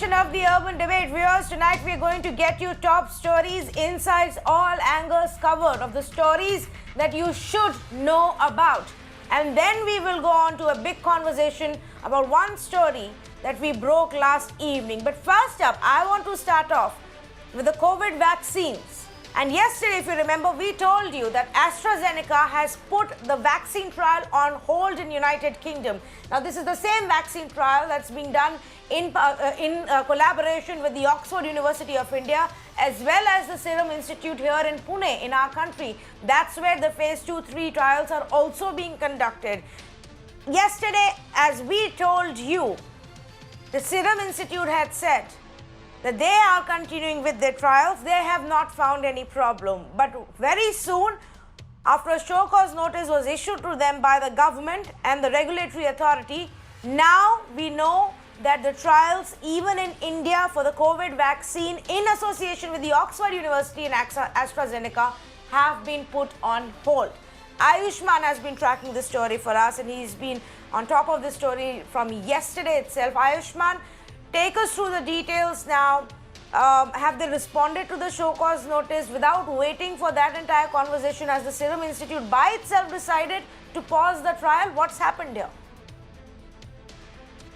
edition of the Urban Debate. Viewers, tonight we are going to get you top stories, insights, all angles covered of the stories that you should know about. And then we will go on to a big conversation about one story that we broke last evening. But first up, I want to start off with the COVID vaccines. And yesterday, if you remember, we told you that AstraZeneca has put the vaccine trial on hold in United Kingdom. Now, this is the same vaccine trial that's being done in collaboration with the Oxford University of India, as well as the Serum Institute here in Pune, in our country. That's where the phase 2-3 trials are also being conducted. Yesterday, as we told you, the Serum Institute had said that they are continuing with their trials. They have not found any problem. But very soon, after a show cause notice was issued to them by the government and the regulatory authority, now we know that the trials, even in India, for the COVID vaccine, in association with the Oxford University and AstraZeneca, have been put on hold. Ayushman has been tracking the story for us, and he's been on top of the story from yesterday itself. Ayushman, take us through the details now. Have they responded to the show cause notice without waiting for that entire conversation? Has the Serum Institute by itself decided to pause the trial? What's happened here?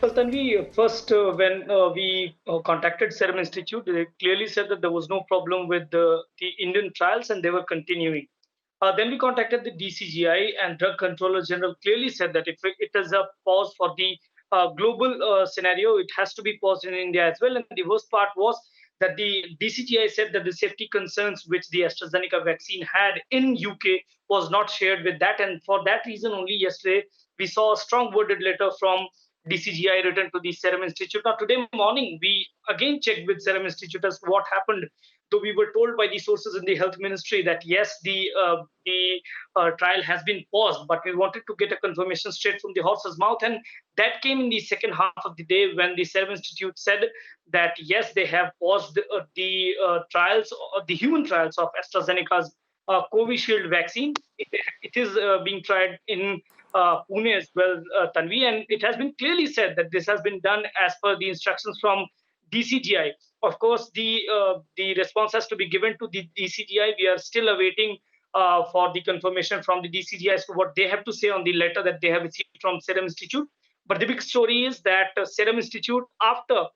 Well, Tanvi, first, when we contacted Serum Institute, they clearly said that there was no problem with the Indian trials and they were continuing. Then we contacted the DCGI, and Drug Controller General clearly said that if it is a pause for the global scenario, it has to be paused in India as well. And the worst part was that the DCGI said that the safety concerns which the AstraZeneca vaccine had in UK was not shared with that. And for that reason only, yesterday, we saw a strong worded letter from DCGI written to the Serum Institute. Now, today morning, we again checked with Serum Institute as to what happened. Though we were told by the sources in the health ministry that yes, the trial has been paused, but we wanted to get a confirmation straight from the horse's mouth, and that came in the second half of the day when the Serum Institute said that yes, they have paused the trials, the human trials of AstraZeneca's Covishield vaccine. It is being tried in Pune as well, Tanvi, and it has been clearly said that this has been done as per the instructions from DCGI. Of course, the response has to be given to the DCGI. We are still awaiting for the confirmation from the DCGI as to what they have to say on the letter that they have received from Serum Institute. But the big story is that Serum Institute, after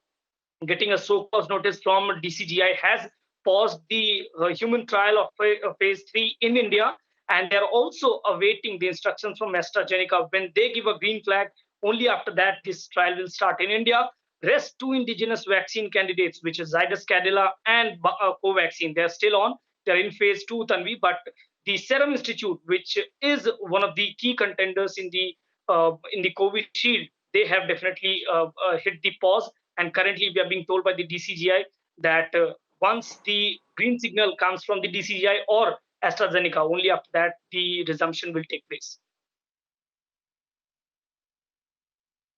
getting a show cause notice from DCGI, has paused the human trial of phase 3 in India, and they're also awaiting the instructions from AstraZeneca. When they give a green flag, only after that this trial will start in India. Rest two indigenous vaccine candidates, which is Zydus Cadila and Covaxin, they're still on. They're in phase 2, Tanvi. But the Serum Institute, which is one of the key contenders in the Covishield, they have definitely hit the pause. And currently, we are being told by the DCGI that once the green signal comes from the DCGI or AstraZeneca, only after that the resumption will take place.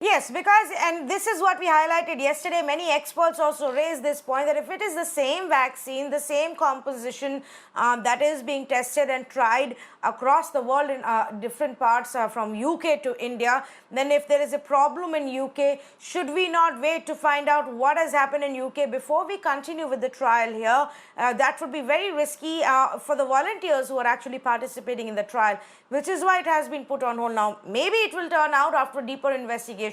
Yes, because, and this is what we highlighted yesterday, many experts also raised this point that if it is the same vaccine, the same composition that is being tested and tried across the world in different parts from UK to India, then if there is a problem in UK, should we not wait to find out what has happened in UK before we continue with the trial here? That would be very risky for the volunteers who are actually participating in the trial, which is why it has been put on hold now. Maybe it will turn out after deeper investigation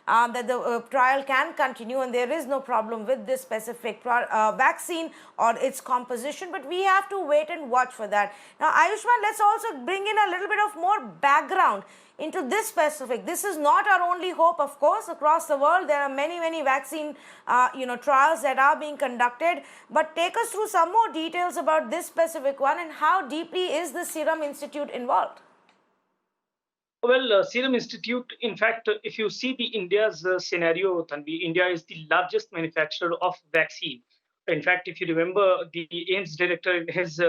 that the trial can continue and there is no problem with this specific vaccine or its composition, but we have to wait and watch for that. Now, Ayushman, let's also bring in a little bit of more background into this specific. This is not our only hope, of course. Across the world, there are many vaccine trials that are being conducted, but take us through some more details about this specific one and how deeply is the Serum Institute involved? Well, Serum Institute, in fact, if you see the India's scenario, Tanvi, India is the largest manufacturer of vaccine. In fact, if you remember, the AIMS director in his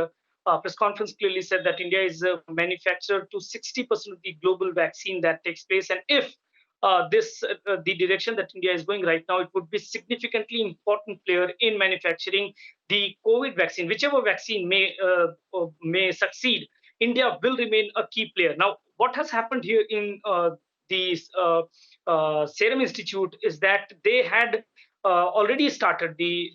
press conference clearly said that India is a manufacturer to 60% of the global vaccine that takes place. And if the direction that India is going right now, it would be significantly important player in manufacturing the COVID vaccine. Whichever vaccine may succeed, India will remain a key player. Now, what has happened here in the Serum Institute is that they had already started the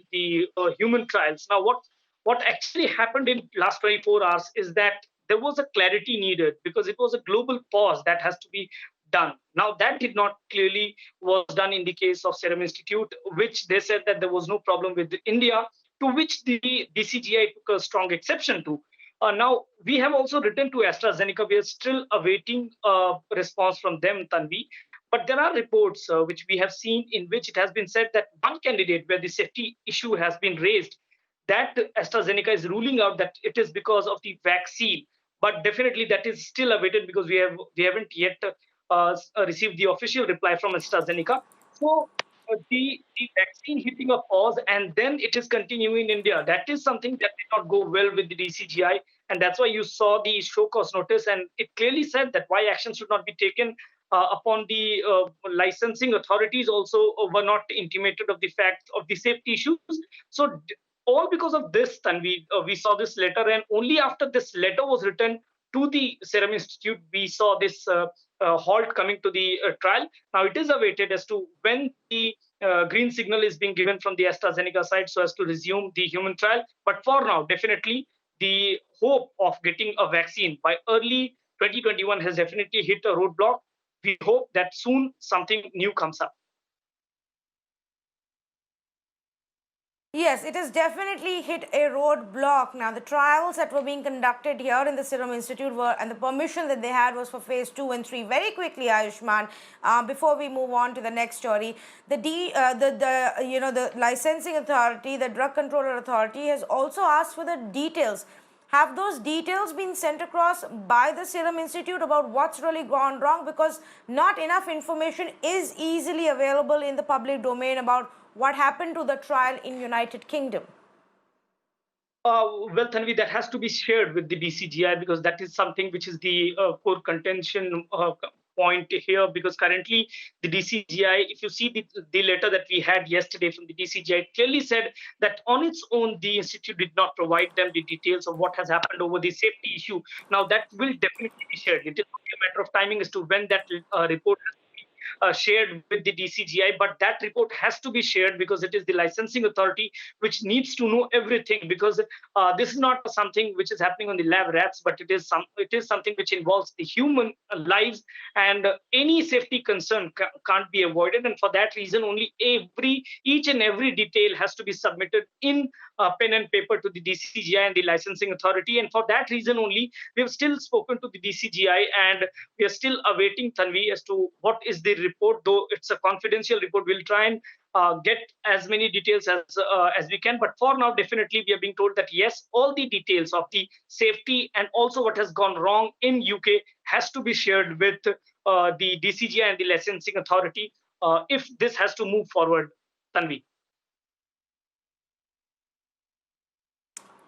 human trials. Now, what actually happened in last 24 hours is that there was a clarity needed because it was a global pause that has to be done. Now, that did not clearly was done in the case of Serum Institute, which they said that there was no problem with India, to which the DCGI took a strong exception to. Now, we have also written to AstraZeneca. We are still awaiting a response from them, Tanvi. But there are reports which we have seen in which it has been said that one candidate where the safety issue has been raised, that AstraZeneca is ruling out that it is because of the vaccine. But definitely that is still awaited because we haven't yet received the official reply from AstraZeneca. So the vaccine hitting a pause and then it is continuing in India. That is something that did not go well with the DCGI, and that's why you saw the show cause notice, and it clearly said that why action should not be taken upon the licensing authorities also were not intimated of the fact of the safety issues. So all because of this, Tanvi, we saw this letter, and only after this letter was written to the Serum Institute, we saw this halt coming to the trial. Now it is awaited as to when the green signal is being given from the AstraZeneca side so as to resume the human trial. But for now, definitely the hope of getting a vaccine by early 2021 has definitely hit a roadblock. We hope that soon something new comes up. Yes, it has definitely hit a roadblock. Now, the trials that were being conducted here in the Serum Institute were, and the permission that they had was for phase 2 and 3. Very quickly, Ayushman, before we move on to the next story, the licensing authority, the drug controller authority, has also asked for the details. Have those details been sent across by the Serum Institute about what's really gone wrong? Because not enough information is easily available in the public domain about what happened to the trial in United Kingdom. Well, Tanvi, that has to be shared with the DCGI because that is something which is the core contention point here. Because currently the DCGI, if you see the letter that we had yesterday from the DCGI, it clearly said that on its own the institute did not provide them the details of what has happened over the safety issue. Now that will definitely be shared. It is only a matter of timing as to when that report has shared with the DCGI, but that report has to be shared because it is the licensing authority which needs to know everything. Because this is not something which is happening on the lab rats, but it is something which involves the human lives, and any safety concern can't be avoided. And for that reason, only each and every detail has to be submitted in pen and paper to the DCGI and the licensing authority. And for that reason only, we have still spoken to the DCGI, and we are still awaiting, Tanvi, as to what is the report. Though it's a confidential report, we'll try and get as many details as we can. But for now, definitely we are being told that yes, all the details of the safety and also what has gone wrong in UK has to be shared with the DCGI and the licensing authority if this has to move forward, Tanvi.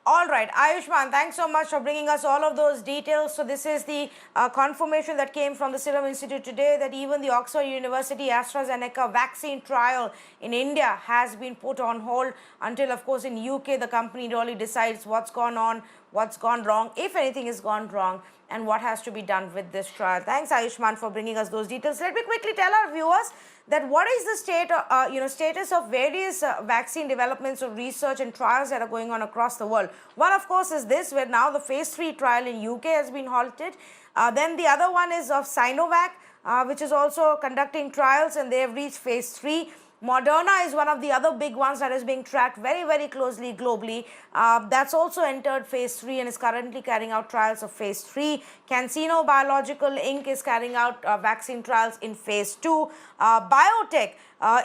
All right, Ayushman, thanks so much for bringing us all of those details. So this is the confirmation that came from the Serum Institute today that even the Oxford University AstraZeneca vaccine trial in India has been put on hold until, of course, in UK, the company really decides what's gone on, what's gone wrong, if anything has gone wrong, and what has to be done with this trial. Thanks, Ayushman, for bringing us those details. Let me quickly tell our viewers that what is the status of various vaccine developments or research and trials that are going on across the world. One, of course, is this, where now the phase 3 trial in UK has been halted. Then the other one is of Sinovac, which is also conducting trials, and they have reached phase 3. Moderna is one of the other big ones that is being tracked very, very closely globally. That's also entered phase 3 and is currently carrying out trials of phase 3. CanSino Biological Inc. is carrying out vaccine trials in phase 2. Biotech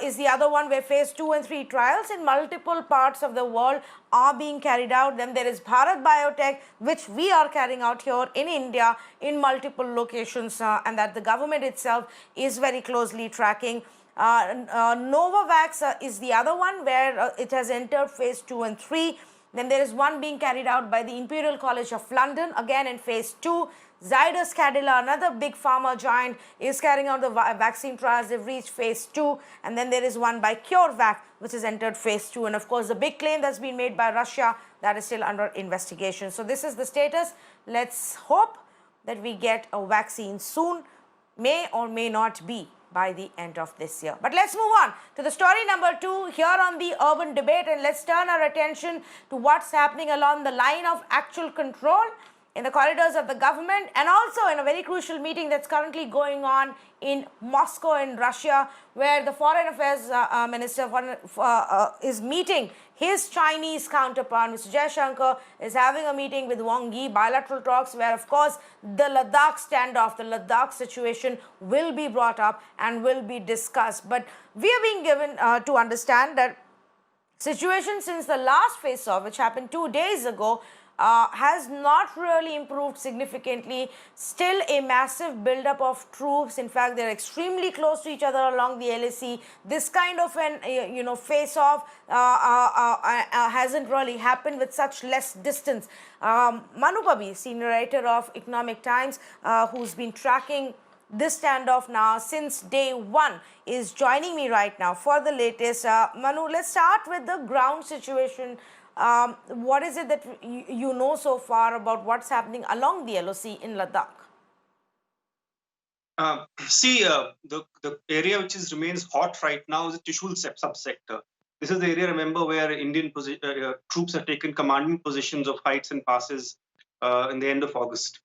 is the other one where phase 2 and 3 trials in multiple parts of the world are being carried out. Then there is Bharat Biotech, which we are carrying out here in India in multiple locations, and that the government itself is very closely tracking. Novavax is the other one where it has entered phase 2 and 3. Then there is one being carried out by the Imperial College of London, again in phase 2. Zydus Cadila, another big pharma giant, is carrying out the vaccine trials. They've reached phase 2. And then there is one by CureVac, which has entered phase 2. And of course, the big claim that's been made by Russia, that is still under investigation. So this is the status. Let's hope that we get a vaccine soon. May or may not be. by the end of this year. But let's move on to the story number 2 here on the urban debate, and let's turn our attention to what's happening along the line of actual control in the corridors of the government, and also in a very crucial meeting that's currently going on in Moscow in Russia, where the foreign affairs minister is meeting his Chinese counterpart. Mr. Jaishankar is having a meeting with Wang Yi, bilateral talks where, of course, the Ladakh standoff, the Ladakh situation will be brought up and will be discussed. But we are being given to understand that situation since the last face-off, which happened 2 days ago, has not really improved significantly. Still a massive buildup of troops. In fact, they're extremely close to each other along the LAC. This kind of an face-off hasn't really happened with such less distance. Manu Pabi, senior writer of Economic Times, who's been tracking this standoff now since day one, is joining me right now for the latest. Manu, let's start with the ground situation. What is it that you know so far about what's happening along the LOC in Ladakh? The area which remains hot right now is the Trishul subsector. This is the area, remember, where Indian troops have taken commanding positions of heights and passes in the end of August.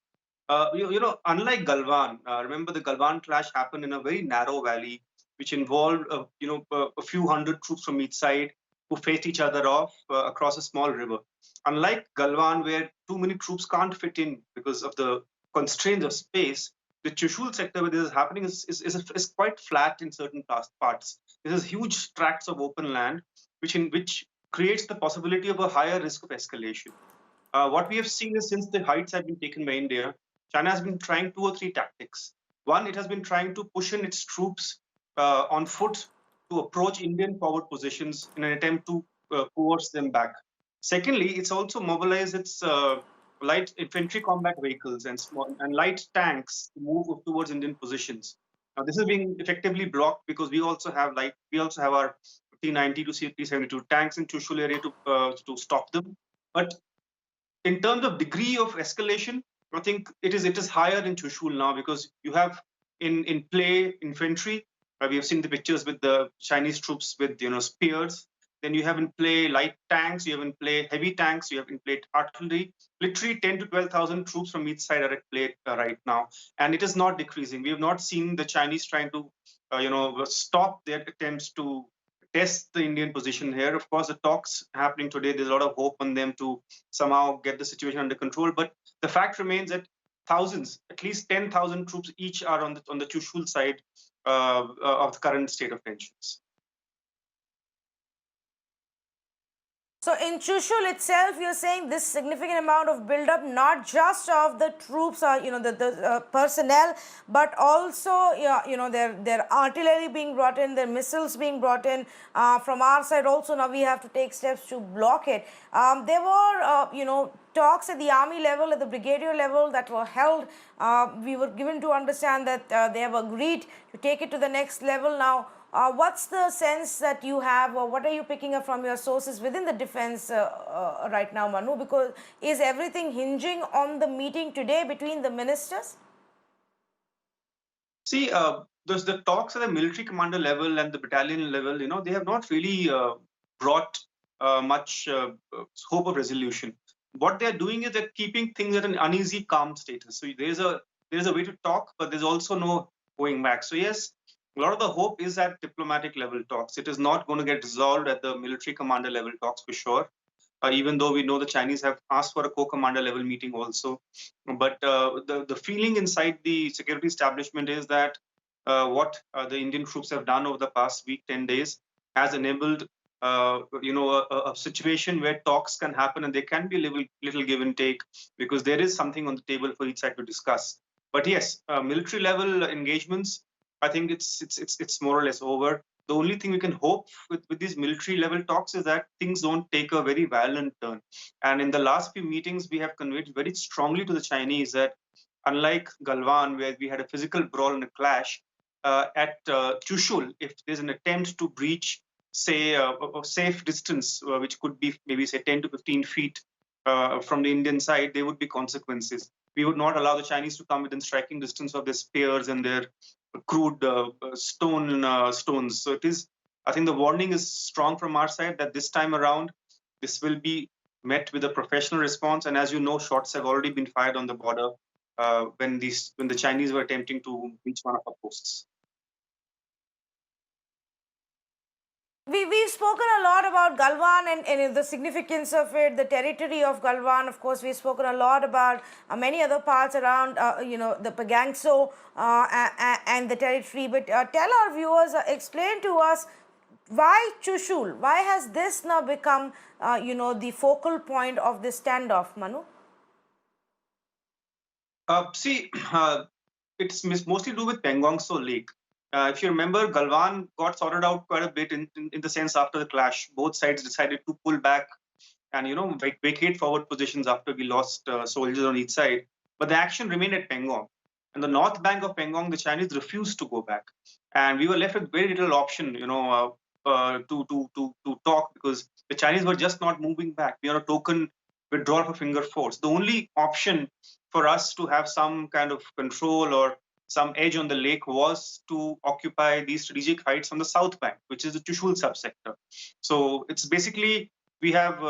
Unlike Galwan, remember the Galwan clash happened in a very narrow valley, which involved a few hundred troops from each side who faced each other off across a small river. Unlike Galwan, where too many troops can't fit in because of the constraints of space, the Trishul sector where this is happening is quite flat in certain parts. This is huge tracts of open land, which creates the possibility of a higher risk of escalation. What we have seen is, since the heights have been taken by India, China has been trying 2 or 3 tactics. One, it has been trying to push in its troops on foot to approach Indian forward positions in an attempt to coerce them back. Secondly, it's also mobilized its light infantry combat vehicles and light tanks to move towards Indian positions. Now, this is being effectively blocked because we also have our T-90 to T-72 tanks in Trishul area to stop them. But in terms of degree of escalation, I think it is higher in Trishul now, because you have in play infantry. We have seen the pictures with the Chinese troops with spears. Then you have in play light tanks, you have in play heavy tanks, you have in play artillery. Literally 10 to 12,000 troops from each side are at play right now, and it is not decreasing. We have not seen the Chinese trying to stop their attempts to test the Indian position here. Of course, the talks happening today, there's a lot of hope on them to somehow get the situation under control. But the fact remains that thousands, at least 10,000 troops each are on the Trishul side of the current state of tensions. So in Trishul itself, you're saying this significant amount of build-up, not just of the troops or the personnel, but also their artillery being brought in, their missiles being brought in. From our side also, now we have to take steps to block it. There were talks at the army level, at the brigadier level, that were held. We were given to understand that they have agreed to take it to the next level now. What's the sense that you have, or what are you picking up from your sources within the defense right now, Manu? Because is everything hinging on the meeting today between the ministers? See, the talks at the military commander level and the battalion level, they have not really brought much hope of resolution. What they're doing is they're keeping things at an uneasy, calm status. So there's a way to talk, but there's also no going back. So yes, a lot of the hope is at diplomatic level talks. It is not going to get resolved at the military commander level talks for sure, even though we know the Chinese have asked for a co-commander level meeting also. But the feeling inside the security establishment is that what the Indian troops have done over the past week, 10 days, has enabled a situation where talks can happen and there can be a little give and take, because there is something on the table for each side to discuss. But yes, military level engagements, I think it's more or less over. The only thing we can hope with these military level talks is that things don't take a very violent turn. And in the last few meetings, we have conveyed very strongly to the Chinese that, unlike Galwan, where we had a physical brawl and a clash, at Trishul, if there's an attempt to breach, say, a safe distance, which could be maybe say 10 to 15 feet from the Indian side, there would be consequences. We would not allow the Chinese to come within striking distance of their spears and their crude stones. So it is, I think the warning is strong from our side that this time around, this will be met with a professional response. And as you know, shots have already been fired on the border when the Chinese were attempting to reach one of our posts. We've spoken a lot about Galwan and the significance of it, the territory of Galwan. Of course, we've spoken a lot about many other parts around, the Pagangso and the territory. But tell our viewers, explain to us why Chushul? Why has this now become, the focal point of this standoff, Manu? It's mostly to do with Pangongso Lake. If you remember, Galwan got sorted out quite a bit in the sense after the clash. Both sides decided to pull back and vacate forward positions after we lost soldiers on each side. But the action remained at Pangong. And the north bank of Pangong, the Chinese refused to go back, and we were left with very little option, to talk, because the Chinese were just not moving back. We are a token withdrawal for finger force. The only option for us to have some kind of control or some edge on the lake was to occupy these strategic heights on the south bank, which is the Chushul subsector. So it's basically, we have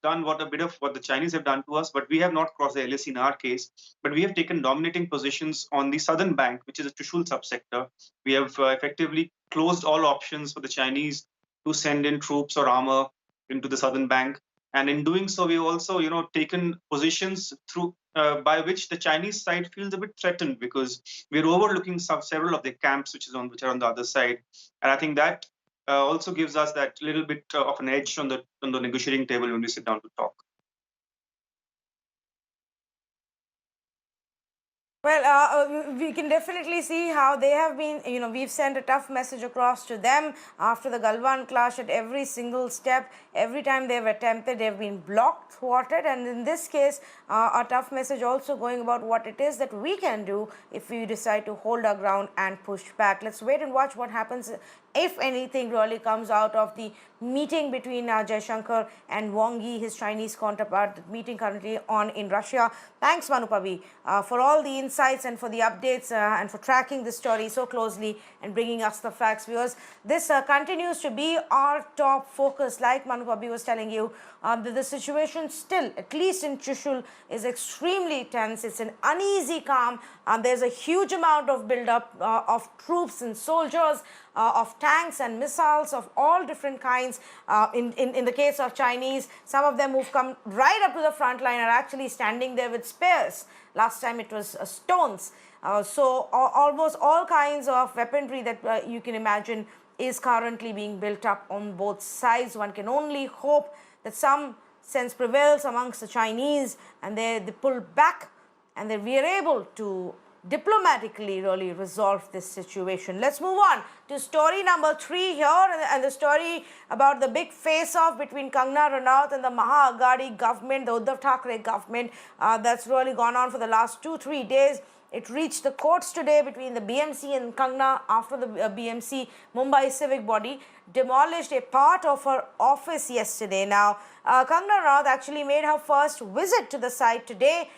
done a bit of what the Chinese have done to us, but we have not crossed the LAC in our case. But we have taken dominating positions on the southern bank, which is the Chushul subsector. We have effectively closed all options for the Chinese to send in troops or armor into the southern bank. And in doing so, we also, taken positions through by which the Chinese side feels a bit threatened, because we're overlooking several of the camps which are on the other side. And I think that also gives us that little bit of an edge on the negotiating table when we sit down to talk. Well, we can definitely see how they have been, we've sent a tough message across to them after the Galwan clash at every single step. Every time they've attempted, they've been blocked, thwarted, and in this case, a tough message also going about what it is that we can do if we decide to hold our ground and push back. Let's wait and watch what happens, if anything really comes out of the meeting between Jaishankar and Wang Yi, his Chinese counterpart, the meeting currently on in Russia. Thanks, Manu Pabi, for all the insights and for the updates and for tracking this story so closely and bringing us the facts. Viewers, this continues to be our top focus. Like Manu Pabi was telling you, the situation still, at least in Chushul, is extremely tense. It's an uneasy calm. There's a huge amount of build-up of troops and soldiers, of tanks and missiles of all different kinds. In the case of Chinese, some of them who've come right up to the front line are actually standing there with spears. Last time it was stones. So almost all kinds of weaponry that you can imagine is currently being built up on both sides. One can only hope that some sense prevails amongst the Chinese and they pull back and that we are able to diplomatically really resolve this situation. Let's move on to story number 3 here, and the story about the big face-off between Kangana Ranaut and the Maha Aghadi government, the Uddhav Thackeray government, that's really gone on for the last 2-3 days. It reached the courts today between the BMC and Kangana after the BMC, Mumbai civic body, demolished a part of her office yesterday. Now, Kangana Ranaut actually made her first visit to the site today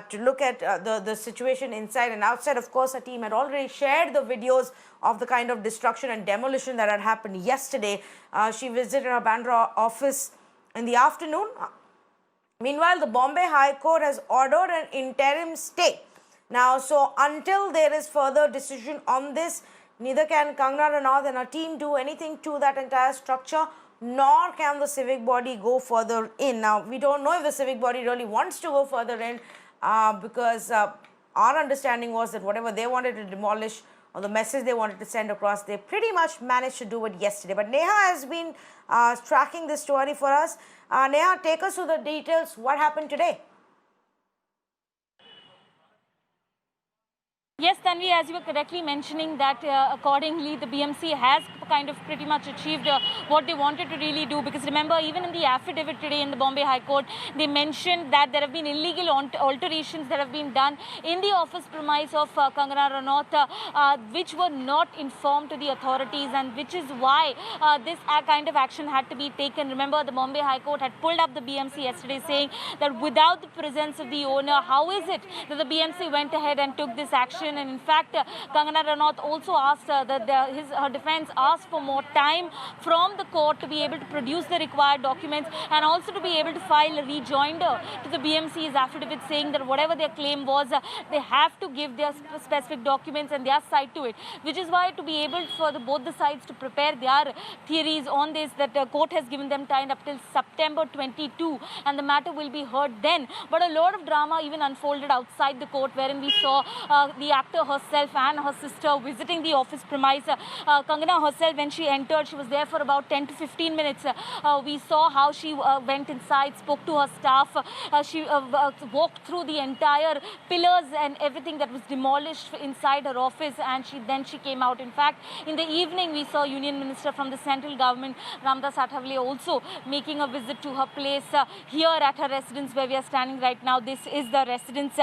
to look at the situation inside and outside. Of course, her team had already shared the videos of the kind of destruction and demolition that had happened yesterday. She visited her Bandra office in the afternoon. Meanwhile, the Bombay High Court has ordered an interim stay. Now, so until there is further decision on this, neither can Kangana Ranaut and her team do anything to that entire structure, nor can the civic body go further in. Now, we don't know if the civic body really wants to go further in because our understanding was that whatever they wanted to demolish or the message they wanted to send across, they pretty much managed to do it yesterday. But Neha has been tracking this story for us. Neha, take us through the details. What happened today? Yes, Tanvi, as you were correctly mentioning that accordingly the BMC has kind of pretty much achieved what they wanted to really do, because remember, even in the affidavit today in the Bombay High Court, they mentioned that there have been illegal alterations that have been done in the office premise of Kangana Ranaut, which were not informed to the authorities, and which is why this kind of action had to be taken. Remember, the Bombay High Court had pulled up the BMC yesterday saying that without the presence of the owner, how is it that the BMC went ahead and took this action? decision. And in fact, Kangana Ranaut also asked that her defense asked for more time from the court to be able to produce the required documents and also to be able to file a rejoinder to the BMC's affidavit saying that whatever their claim was, they have to give their specific documents and their side to it, which is why to be able for both the sides to prepare their theories on this, that the court has given them time up till September 22 and the matter will be heard then. But a lot of drama even unfolded outside the court, wherein we saw the actor herself and her sister visiting the office premise. Kangana herself, when she entered, she was there for about 10 to 15 minutes. We saw how she went inside, spoke to her staff. She walked through the entire pillars and everything that was demolished inside her office, and then she came out. In fact, in the evening, we saw Union Minister from the central government, Ramdas Athavale, also making a visit to her place here at her residence where we are standing right now. This is the residence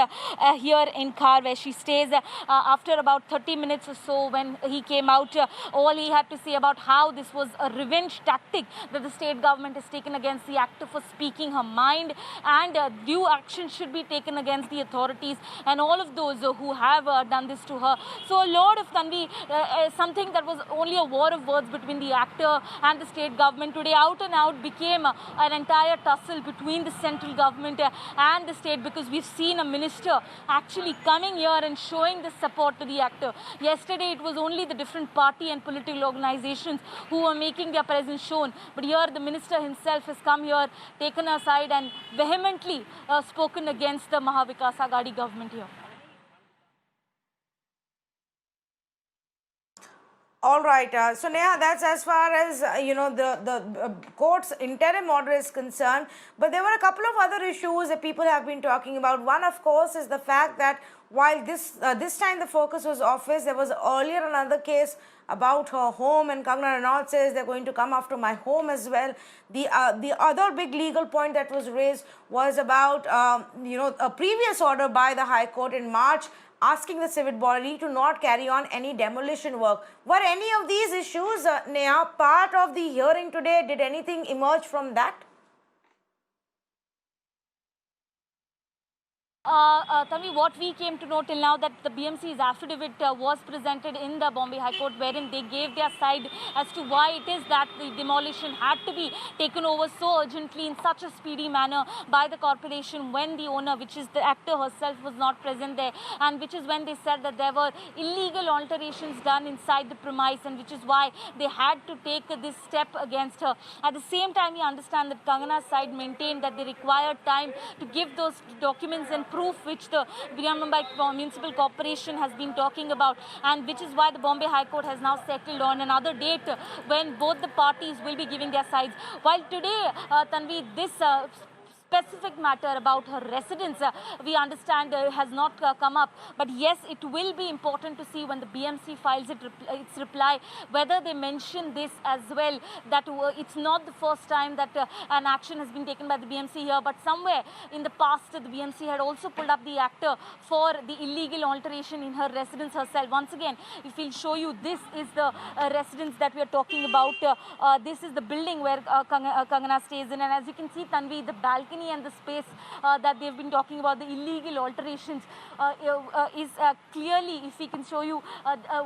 here in Khar where she stays. After about 30 minutes or so, when he came out, all he had to say about how this was a revenge tactic that the state government has taken against the actor for speaking her mind, and due action should be taken against the authorities and all of those who have done this to her. So a lot of Tanvi, something that was only a war of words between the actor and the state government, today out and out became an entire tussle between the central government and the state, because we've seen a minister actually coming here and showing the support to the actor. Yesterday it was only the different party and political organizations who were making their presence shown, but here the minister himself has come here, taken her side and vehemently spoken against the Mahavikas Aghadi government here. All right. So, Neha, that's as far as, the court's interim order is concerned. But there were a couple of other issues that people have been talking about. One, of course, is the fact that while this time the focus was office, there was earlier another case about her home, and Kangana Ranaut says they're going to come after my home as well. The other big legal point that was raised was about, a previous order by the High Court in March asking the civic body to not carry on any demolition work. Were any of these issues, Neha, part of the hearing today? Did anything emerge from that? Tanvi, what we came to know till now, that the BMC's affidavit was presented in the Bombay High Court, wherein they gave their side as to why it is that the demolition had to be taken over so urgently in such a speedy manner by the corporation when the owner, which is the actor herself, was not present there, and which is when they said that there were illegal alterations done inside the premise, and which is why they had to take this step against her. At the same time, we understand that Kangana's side maintained that they required time to give those documents and proof which the Mumbai Municipal Corporation has been talking about, and which is why the Bombay High Court has now settled on another date when both the parties will be giving their sides. While today, Tanvi, this specific matter about her residence, we understand has not come up. But yes, it will be important to see when the BMC files its reply, whether they mention this as well, that it's not the first time that an action has been taken by the BMC here, but somewhere in the past, the BMC had also pulled up the actor for the illegal alteration in her residence herself. Once again, if we'll show you, this is the residence that we are talking about. This is the building where Kangana stays in, and as you can see, Tanvi, the balcony and the space that they've been talking about, the illegal alterations, is clearly, if we can show you,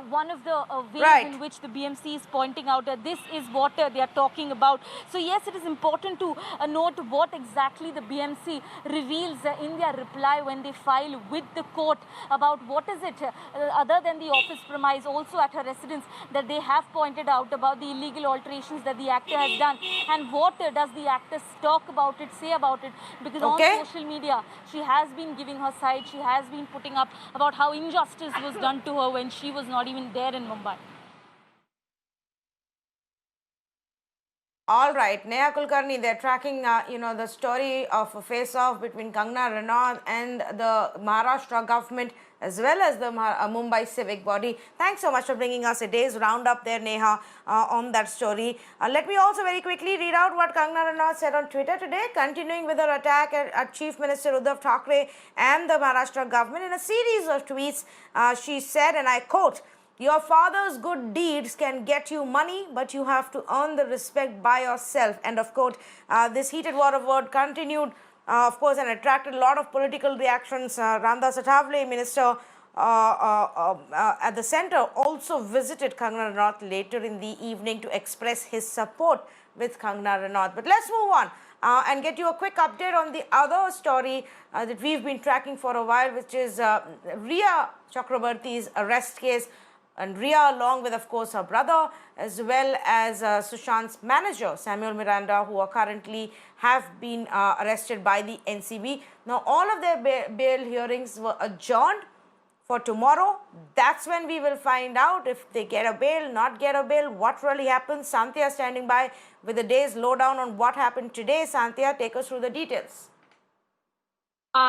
one of the ways in which the BMC is pointing out that this is what they are talking about. So yes, it is important to note what exactly the BMC reveals in their reply when they file with the court about what is it, other than the office premise, also at her residence, that they have pointed out about the illegal alterations that the actor has done, and what does the actor talk about it, say about it, because on social media she has been giving her side, she has been putting up about how injustice was done to her when she was not even there in Mumbai. All right, Neha Kulkarni, they're tracking, the story of a face-off between Kangana Ranaut and the Maharashtra government, as well as the Mumbai civic body. Thanks so much for bringing us a day's roundup there, Neha, on that story. Let me also very quickly read out what Kangana Ranaut said on Twitter today, continuing with her attack at Chief Minister Uddhav Thackeray and the Maharashtra government. In a series of tweets, she said, and I quote, "Your father's good deeds can get you money, but you have to earn the respect by yourself." End of quote. This heated war of word continued, of course, and attracted a lot of political reactions. Ramdas Athavale, Minister at the center also visited Kangana Ranaut later in the evening to express his support with Kangana Ranaut. But let's move on and get you a quick update on the other story that we've been tracking for a while, which is Riya Chakrabarti's arrest case. And Riya, along with, of course, her brother, as well as Sushant's manager, Samuel Miranda, who are currently have been arrested by the NCB. Now, all of their bail hearings were adjourned for tomorrow. That's when we will find out if they get a bail, not get a bail, what really happens. Santhya standing by with the day's lowdown on what happened today. Santhya, take us through the details.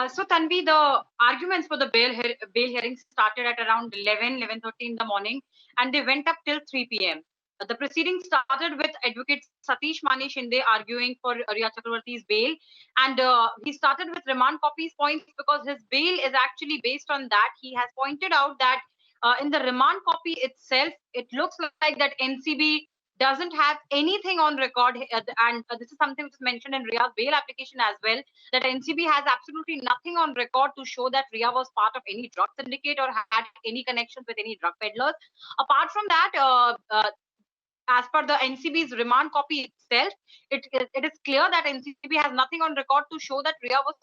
So Tanvi, the arguments for the bail hearing started at around 11:30 in the morning, and they went up till 3 p.m. The proceedings started with Advocate Satish Mani Shinde arguing for Riya Chakrabarti's bail, and he started with remand copies points because his bail is actually based on that. He has pointed out that in the remand copy itself, it looks like that NCB doesn't have anything on record, and this is something which is mentioned in Riya's bail application as well, that NCB has absolutely nothing on record to show that Riya was part of any drug syndicate or had any connections with any drug peddlers. Apart from that, as per the NCB's remand copy itself, it is clear that NCB has nothing on record to show that Riya was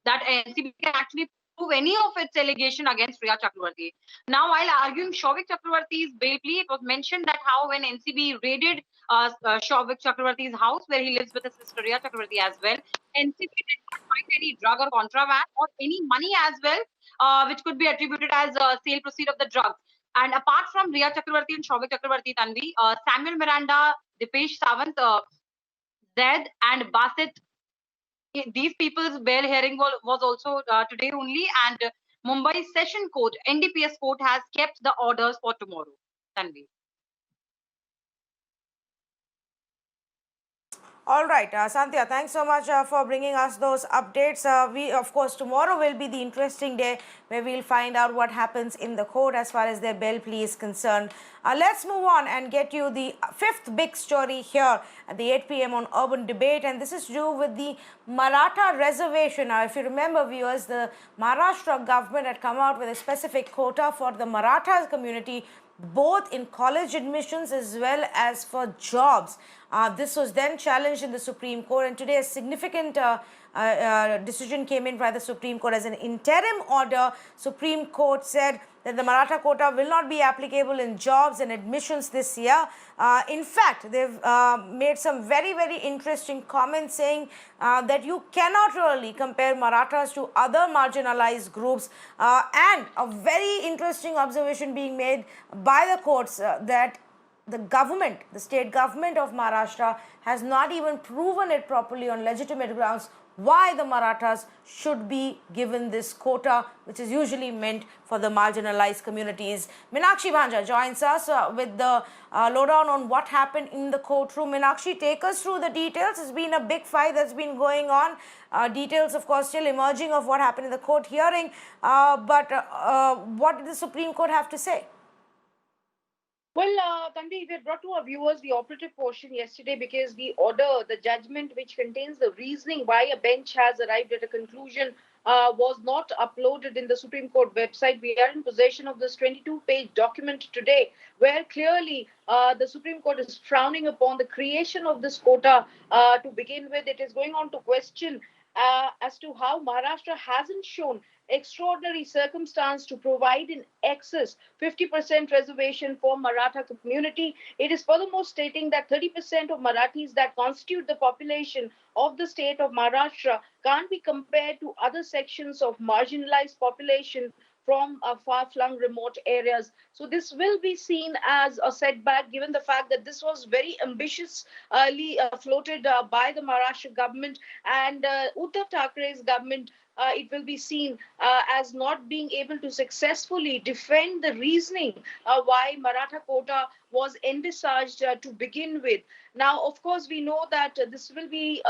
that NCB can actually prove any of its allegation against Riya Chakrabarti. Now, while arguing Shouvik Chakrabarti's bail plea, it was mentioned that how when NCB raided Shouvik Chakrabarti's house, where he lives with his sister Riya Chakrabarti as well, NCB did not find any drug or contraband or any money as well, which could be attributed as a sale proceed of the drugs. And apart from Riya Chakrabarti and Shouvik Chakrabarti, Tanvi, Samuel Miranda, Dipesh Sawant, Zaid and Basit, these people's bail hearing was also today only, and Mumbai Session Court, NDPS Court, has kept the orders for tomorrow. Tanvi. All right, Santhya, thanks so much for bringing us those updates. We, of course, tomorrow will be the interesting day where we'll find out what happens in the court as far as their bail plea is concerned. Let's move on and get you the fifth big story here at the 8 p.m. on Urban Debate, and this is to do with the Maratha reservation. Now, if you remember, viewers, the Maharashtra government had come out with a specific quota for the Maratha community, both in college admissions as well as for jobs. This was then challenged in the Supreme Court, and today a significant decision came in by the Supreme Court. As an interim order, Supreme Court said that the Maratha quota will not be applicable in jobs and admissions this year. In fact, they've made some very, very interesting comments saying that you cannot really compare Marathas to other marginalized groups, and a very interesting observation being made by the courts that the government, the state government of Maharashtra, has not even proven it properly on legitimate grounds why the Marathas should be given this quota, which is usually meant for the marginalized communities. Meenakshi Bhanja joins us with the lowdown on what happened in the courtroom. Meenakshi, take us through the details. It's been a big fight that's been going on. Details, of course, still emerging of what happened in the court hearing. But what did the Supreme Court have to say? Well, Tanvi, we had brought to our viewers the operative portion yesterday because the order, the judgment which contains the reasoning why a bench has arrived at a conclusion was not uploaded in the Supreme Court website. We are in possession of this 22-page document today where clearly the Supreme Court is frowning upon the creation of this quota to begin with. It is going on to question as to how Maharashtra hasn't shown extraordinary circumstance to provide in excess 50% reservation for Maratha community. It is furthermore stating that 30% of Marathis that constitute the population of the state of Maharashtra can't be compared to other sections of marginalized population from far-flung remote areas. So this will be seen as a setback given the fact that this was very ambitiously floated by the Maharashtra government and Uddhav Thackeray's government. It will be seen as not being able to successfully defend the reasoning why Maratha quota was envisaged to begin with. Now, of course, we know that this will be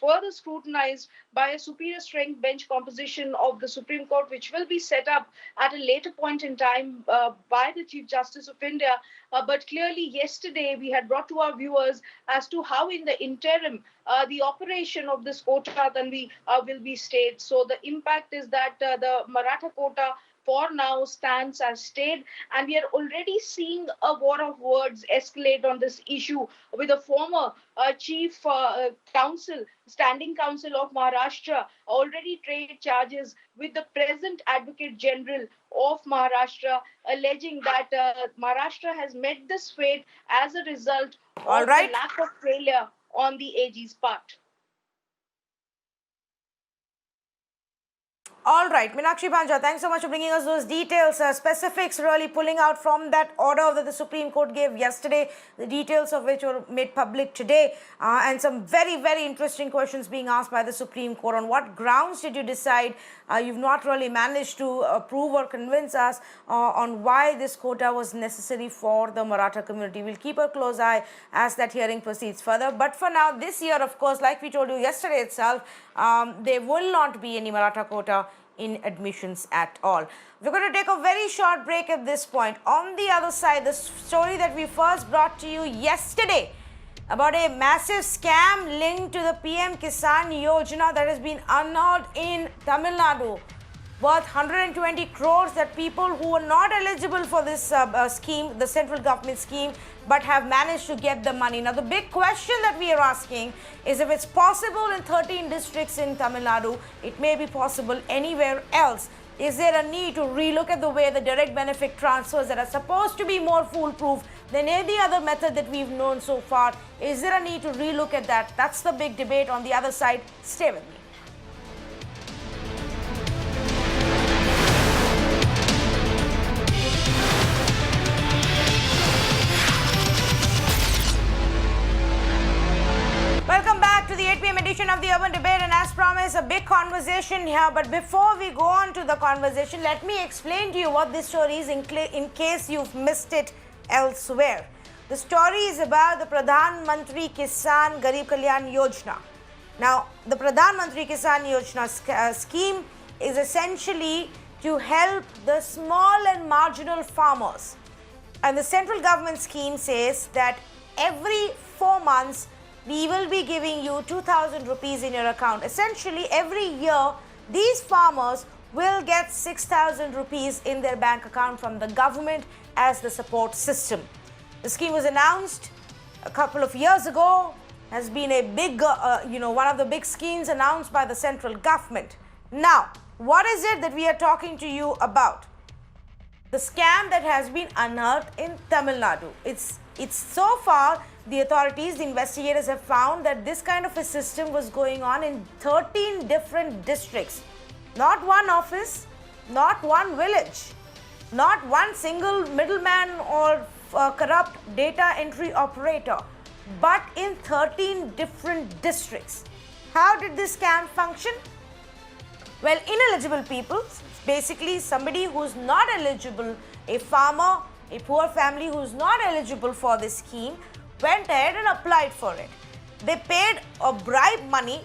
further scrutinized by a superior strength bench composition of the Supreme Court, which will be set up at a later point in time by the Chief Justice of India. But clearly, yesterday we had brought to our viewers as to how, in the interim, the operation of this quota then will be stayed. So the impact is that the Maratha quota for now stands as stayed, and we are already seeing a war of words escalate on this issue with a former chief standing council of Maharashtra already trade charges with the present advocate general of Maharashtra, alleging that Maharashtra has met this fate as a result All of right. the lack of failure on the AG's part. All right, Meenakshi Panja, thanks so much for bringing us those details, specifics really pulling out from that order that the Supreme Court gave yesterday, the details of which were made public today, and some very, very interesting questions being asked by the Supreme Court. On what grounds did you decide? You've not really managed to prove or convince us on why this quota was necessary for the Maratha community. We'll keep a close eye as that hearing proceeds further. But for now, this year, of course, like we told you yesterday itself, there will not be any Maratha quota in admissions at all. We're going to take a very short break at this point. On the other side, the story that we first brought to you yesterday about a massive scam linked to the PM Kisan Yojna that has been unearthed in Tamil Nadu, worth 120 crores, that people who were not eligible for this scheme, the central government scheme, but have managed to get the money. Now, the big question that we are asking is if it's possible in 13 districts in Tamil Nadu, it may be possible anywhere else. Is there a need to relook at the way the direct benefit transfers that are supposed to be more foolproof than any other method that we've known so far? Is there a need to relook at that? That's the big debate on the other side. Stay with me. Welcome back to the 8 p.m. edition of the Urban Debate, and as promised, a big conversation here. But before we go on to the conversation, let me explain to you what this story is in case you've missed it elsewhere. The story is about the Pradhan Mantri Kisan Gareeb Kalyan Yojna. Now, the Pradhan Mantri Kisan Yojna scheme is essentially to help the small and marginal farmers. And the central government scheme says that every 4 months, we will be giving you 2,000 rupees in your account. Essentially, every year, these farmers will get 6,000 rupees in their bank account from the government as the support system. The scheme was announced a couple of years ago, has been a big, one of the big schemes announced by the central government. Now, what is it that we are talking to you about? The scam that has been unearthed in Tamil Nadu. It's so far, the authorities, the investigators have found that this kind of a system was going on in 13 different districts. Not one office, not one village, not one single middleman or corrupt data entry operator, but in 13 different districts. How did this scam function? Well, ineligible people, basically somebody who's not eligible, a farmer, a poor family who's not eligible for this scheme, went ahead and applied for it. They paid a bribe money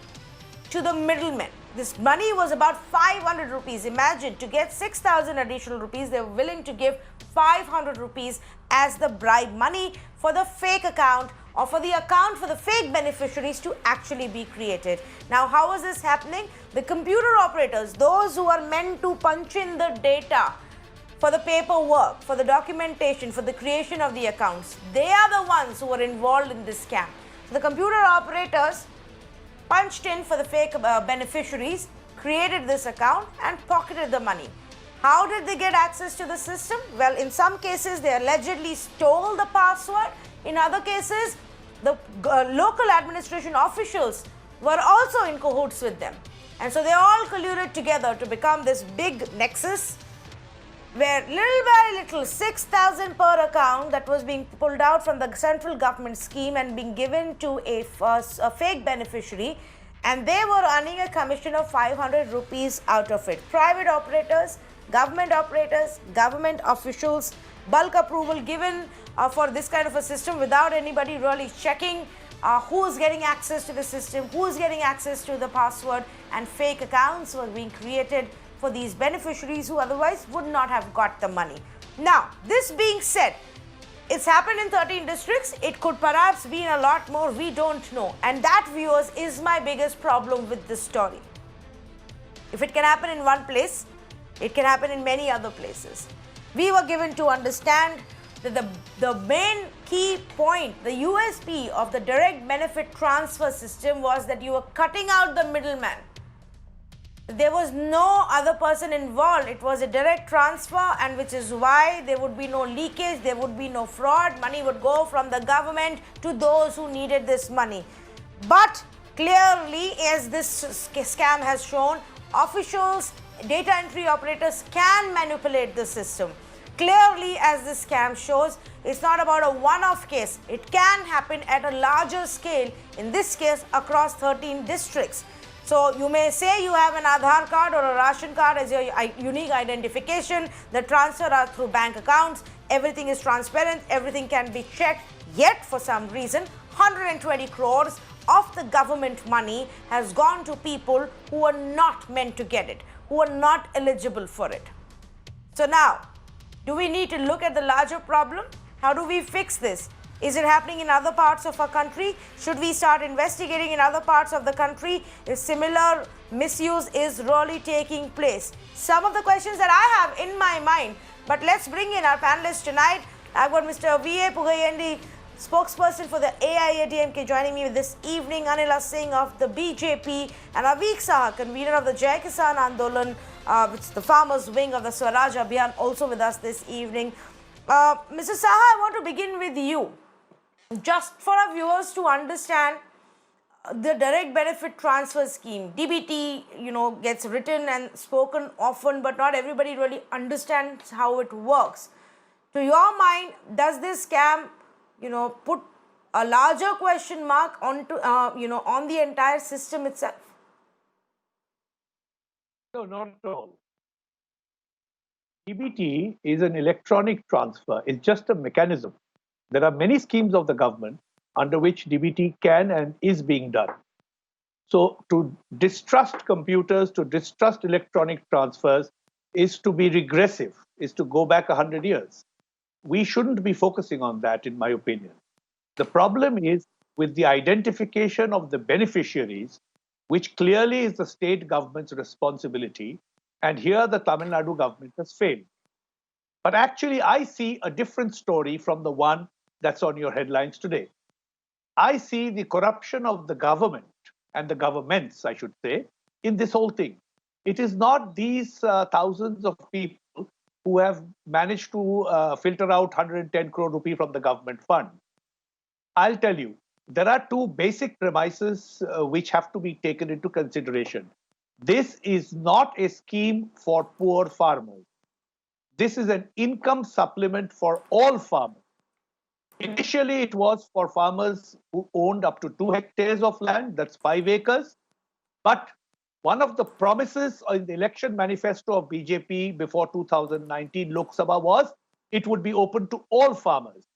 to the middlemen. This money was about 500 rupees. Imagine, to get 6,000 additional rupees, they were willing to give 500 rupees as the bribe money for the fake account, or for the account for the fake beneficiaries to actually be created. Now, how is this happening? The computer operators, those who are meant to punch in the data for the paperwork, for the documentation, for the creation of the accounts, they are the ones who are involved in this scam. So the computer operators punched in for the fake beneficiaries, created this account and pocketed the money. How did they get access to the system? Well, in some cases, they allegedly stole the password. In other cases, the local administration officials were also in cahoots with them. And so they all colluded together to become this big nexus where little by little 6,000 per account that was being pulled out from the central government scheme and being given to a fake beneficiary, and they were earning a commission of 500 rupees out of it. Private operators, government officials, bulk approval given for this kind of a system without anybody really checking who's getting access to the system, who's getting access to the password, and fake accounts were being created for these beneficiaries who otherwise would not have got the money. Now, this being said, It's happened in 13 districts. It could perhaps be in a lot more. We don't know. And that, viewers, is my biggest problem with this story. If it can happen in one place, it can happen in many other places. We were given to understand that the main key point, the USP of the direct benefit transfer system was that you were cutting out the middleman. There was no other person involved. It was a direct transfer, and which is why there would be no leakage, there would be no fraud. Money would go from the government to those who needed this money. But clearly, as this scam has shown, officials, data entry operators can manipulate the system. Clearly, as this scam shows, it's not about a one-off case. It can happen at a larger scale, in this case across 13 districts. So you may say you have an Aadhaar card or a ration card as your unique identification. The transfer are through bank accounts. Everything is transparent. Everything can be checked. Yet, for some reason, 120 crores of the government money has gone to people who are not meant to get it, who are not eligible for it. So now, do we need to look at the larger problem? How do we fix this? Is it happening in other parts of our country? Should we start investigating in other parts of the country if similar misuse is really taking place? Some of the questions that I have in my mind, but let's bring in our panelists tonight. I've got Mr. V.A. Pugayendi, spokesperson for the AIADMK, joining me this evening, Anila Singh of the BJP, and Avik Saha, convener of the Jai Kisan Andolan, which is the farmers' wing of the Swaraj Abhiyan, also with us this evening. Mr. Saha, I want to begin with you. Just for our viewers to understand the direct benefit transfer scheme, DBT, gets written and spoken often, but not everybody really understands how it works. To your mind, does this scam, put a larger question mark onto, on the entire system itself? No, not at all. DBT is an electronic transfer. It's just a mechanism. There are many schemes of the government under which DBT can and is being done. So to distrust computers, to distrust electronic transfers is to be regressive, is to go back 100 years. We shouldn't be focusing on that, in my opinion. The problem is with the identification of the beneficiaries, which clearly is the state government's responsibility. And here the Tamil Nadu government has failed. But actually, I see a different story from the one that's on your headlines today. I see the corruption of the government and the governments, I should say, in this whole thing. It is not these thousands of people who have managed to filter out 110 crore rupee from the government fund. I'll tell you, there are two basic premises which have to be taken into consideration. This is not a scheme for poor farmers. This is an income supplement for all farmers. Initially, it was for farmers who owned up to 2 hectares of land, that's 5 acres. But one of the promises in the election manifesto of BJP before 2019 Lok Sabha was it would be open to all farmers.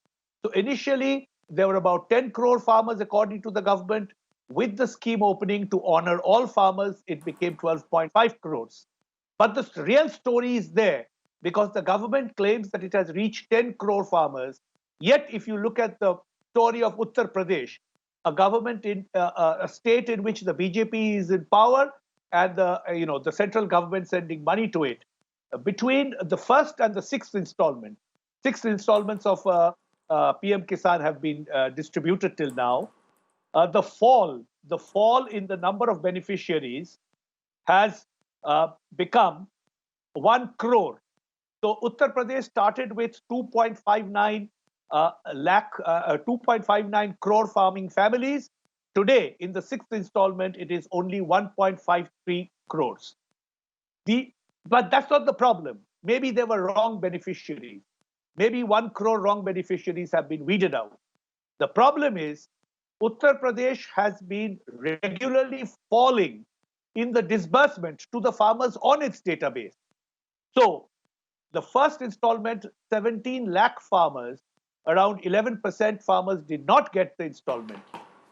So initially, there were about 10 crore farmers according to the government. With the scheme opening to honor all farmers, it became 12.5 crores. But the real story is there because the government claims that it has reached 10 crore farmers. Yet, if you look at the story of Uttar Pradesh, a government in a state in which the BJP is in power and the central government sending money to it, between the first and the sixth installment, 6 installments of PM Kisan have been distributed till now. The fall in the number of beneficiaries has become 1 crore. So Uttar Pradesh started with 2.59 2.59 crore farming families. Today, in the 6th installment, it is only 1.53 crores. But that's not the problem. Maybe there were wrong beneficiaries. Maybe 1 crore wrong beneficiaries have been weeded out. The problem is Uttar Pradesh has been regularly falling in the disbursement to the farmers on its database. So the first installment, 17 lakh farmers, around 11% farmers did not get the installment.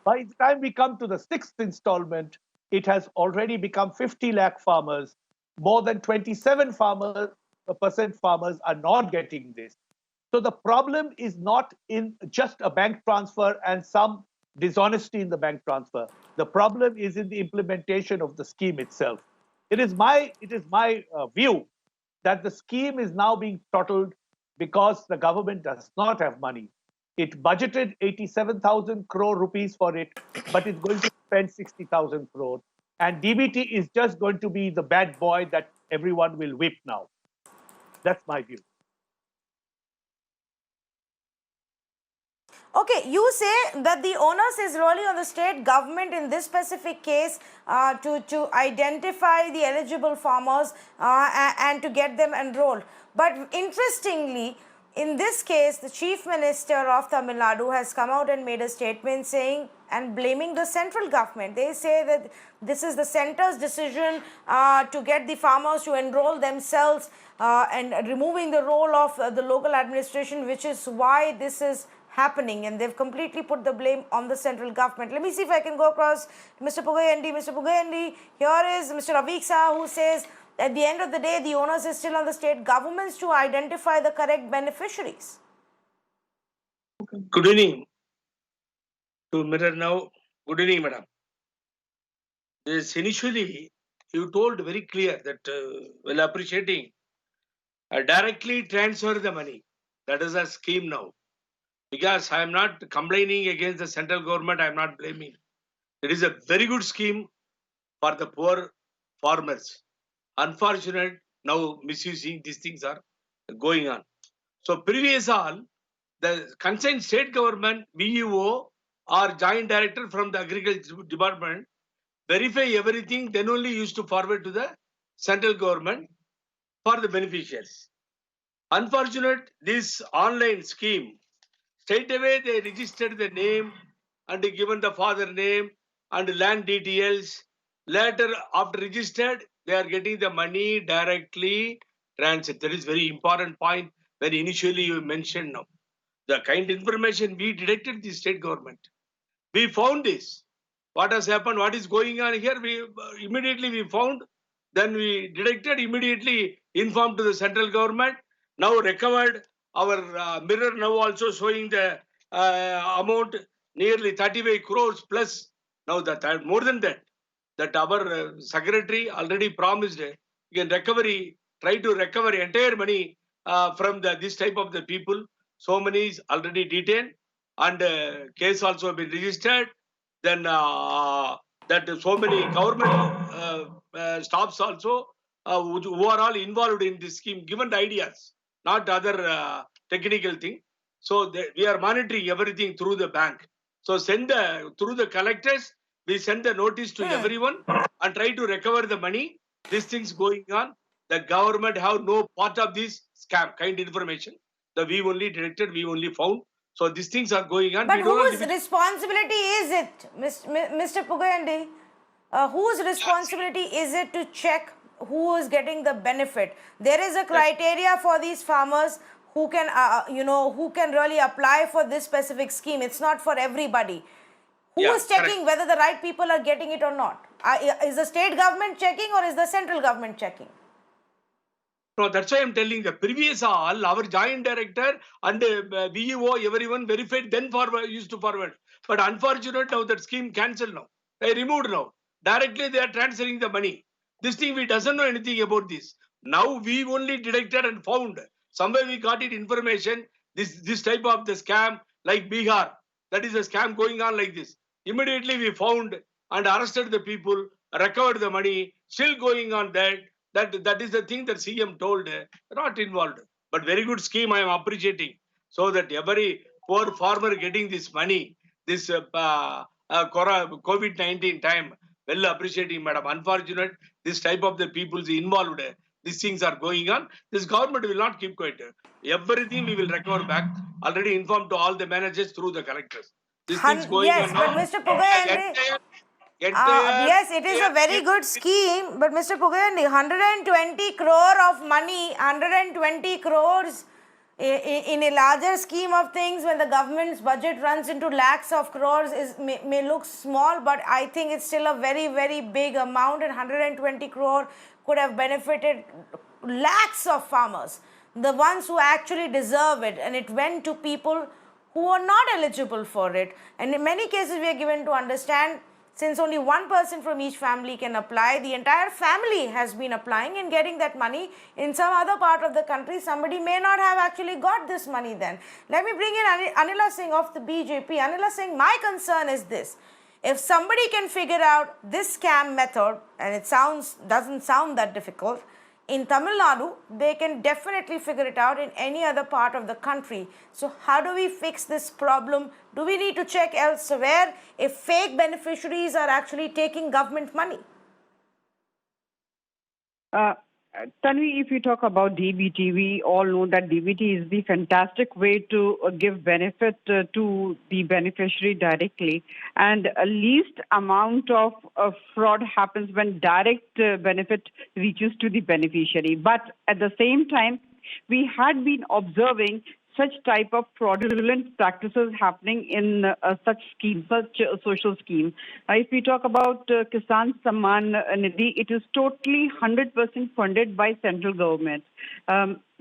By the time we come to the 6th installment, it has already become 50 lakh farmers. More than 27% farmers are not getting this. So the problem is not in just a bank transfer and some dishonesty in the bank transfer. The problem is in the implementation of the scheme itself. It is my view that the scheme is now being throttled because the government does not have money. It budgeted 87,000 crore rupees for it, but it's going to spend 60,000 crore. And DBT is just going to be the bad boy that everyone will whip now. That's my view. Okay, you say that the onus is really on the state government in this specific case to identify the eligible farmers and to get them enrolled. But interestingly, in this case, the Chief Minister of Tamil Nadu has come out and made a statement saying and blaming the central government. They say that this is the centre's decision to get the farmers to enroll themselves and removing the role of the local administration, which is why this is happening, and they've completely put the blame on the central government. Let me see if I can go across to Mr. Pugayendi. Mr. Pugayendi, here is Mr. Aviksa, who says at the end of the day, the onus is still on the state governments to identify the correct beneficiaries. Good evening to Mirror Now. Good evening, madam. This initially, you told very clear that while appreciating, directly transfer the money. That is a scheme now. Because I am not complaining against the central government, I am not blaming. It is a very good scheme for the poor farmers. Unfortunate, now misusing these things are going on. So previous all, the concerned state government, BEO or joint director from the agriculture department, verify everything, then only used to forward to the central government for the beneficiaries. Unfortunate, this online scheme, straight away they registered the name and given the father name and land details. Later, after registered, they are getting the money directly transferred. That is very important point when initially you mentioned now. The kind of information we detected the state government. We found this. What has happened, what is going on here, we immediately we found, then we detected, immediately informed to the central government. Now recovered, our mirror now also showing the amount nearly 35 crores plus. Now that more than that our secretary already promised you can recovery, try to recover entire money from this type of the people. So many is already detained and case also been registered. Then that so many government staffs also who are all involved in this scheme, given the ideas, not other technical thing. So we are monitoring everything through the bank. So through the collectors, we send the notice to everyone and try to recover the money. These things going on. The government have no part of this scam kind of information. We only detected, we only found. So these things are going on. But whose responsibility is it, Mr. Pugayendi? Whose responsibility is it to check who is getting the benefit? There is a criteria for these farmers who can, who can really apply for this specific scheme. It's not for everybody. Who is checking whether the right people are getting it or not? Is the state government checking or is the central government checking? No, that's why I'm telling the previous all, our joint director and BEO, everyone verified, then used to forward. But unfortunate now that scheme cancelled now. They removed now. Directly they are transferring the money. This thing we doesn't know anything about this. Now we only detected and found. Somewhere we got it information, this type of the scam like Bihar. That is a scam going on like this. Immediately we found and arrested the people, recovered the money, still going on that. That is the thing that CM told, not involved. But very good scheme I am appreciating. So that every poor farmer getting this money, this COVID-19 time, well appreciating, madam. Unfortunate, this type of the people involved, these things are going on. This government will not keep quiet. Everything we will recover back. Already informed to all the managers through the collectors. These things going on. Yes, but Mr. Pugayendi, yes, it is a very good scheme, but Mr. Pugayendi, 120 crore of money, 120 crores in a larger scheme of things, when the government's budget runs into lakhs of crores, may look small, but I think it's still a very, very big amount, and 120 crore could have benefited lakhs of farmers. the ones who actually deserve it, and it went to people who are not eligible for it. And in many cases, we are given to understand, since only one person from each family can apply, the entire family has been applying and getting that money. In some other part of the country, somebody may not have actually got this money then. Let me bring in Anila Singh of the BJP. Anila Singh, my concern is this. If somebody can figure out this scam method, and it doesn't sound that difficult, in Tamil Nadu, they can definitely figure it out in any other part of the country. So how do we fix this problem? Do we need to check elsewhere if fake beneficiaries are actually taking government money? Tanvi, if you talk about DBT, we all know that DBT is the fantastic way to give benefit to the beneficiary directly. And a least amount of fraud happens when direct benefit reaches to the beneficiary. But at the same time, we had been observing such type of fraudulent practices happening in such schemes, such social scheme. If we talk about Kisan Samman Nidhi, it is totally 100% funded by central government.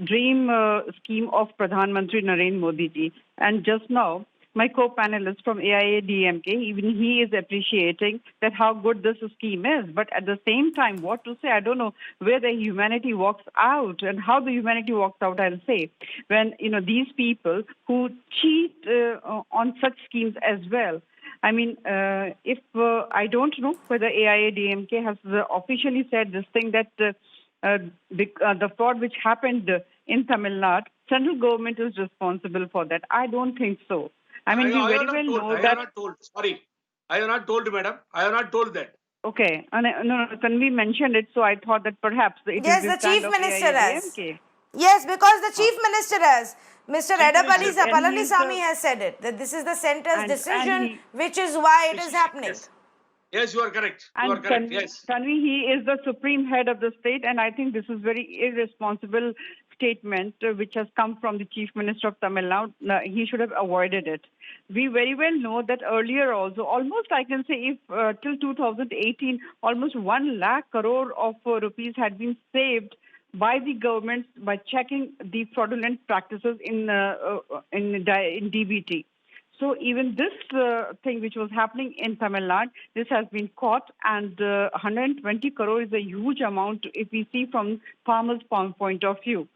Dream scheme of Pradhan Mantri Narendra Modi ji. And just now, my co-panelist from AIADMK, even he is appreciating that how good this scheme is. But at the same time, what to say, I don't know where the humanity walks out and how the humanity walks out, I'll say. When, these people who cheat on such schemes as well. I mean, if I don't know whether AIADMK has officially said this thing that the fraud which happened in Tamil Nadu, central government is responsible for that. I don't think so. I mean, we very well know that. I have not told. Sorry, I have not told, madam. I have not told that. Okay, no, Tanvi mentioned it, so I thought that perhaps it yes, is the chief minister has. AIADMK. Yes, because the chief minister has. Mr. Edapalli Palaniswamy has said it, that this is the centre's decision, which is why it is happening. Yes, you are correct. You are correct. Yes. Tanvi, he is the supreme head of the state, and I think this is very irresponsible statement which has come from the chief minister of Tamil Nadu. He should have avoided it. We very well know that earlier also, almost I can say if till 2018, almost 1 lakh crore of rupees had been saved by the government by checking the fraudulent practices in DBT. So even this thing which was happening in Tamil Nadu, this has been caught, and 120 crore is a huge amount if we see from farmers' point of view.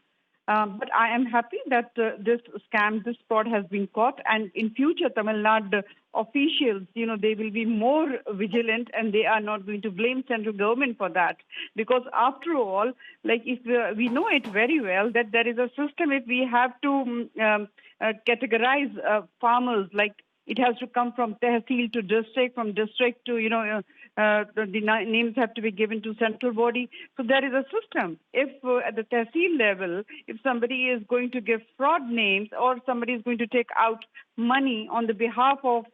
But I am happy that this scam, this fraud has been caught, and in future Tamil Nadu officials, they will be more vigilant, and they are not going to blame central government for that. Because after all, like if we know it very well that there is a system, if we have to categorize farmers, like it has to come from tehsil to district, from district to, the names have to be given to central body. So there is a system. If at the tehsil level, if somebody is going to give fraud names or somebody is going to take out money on the behalf of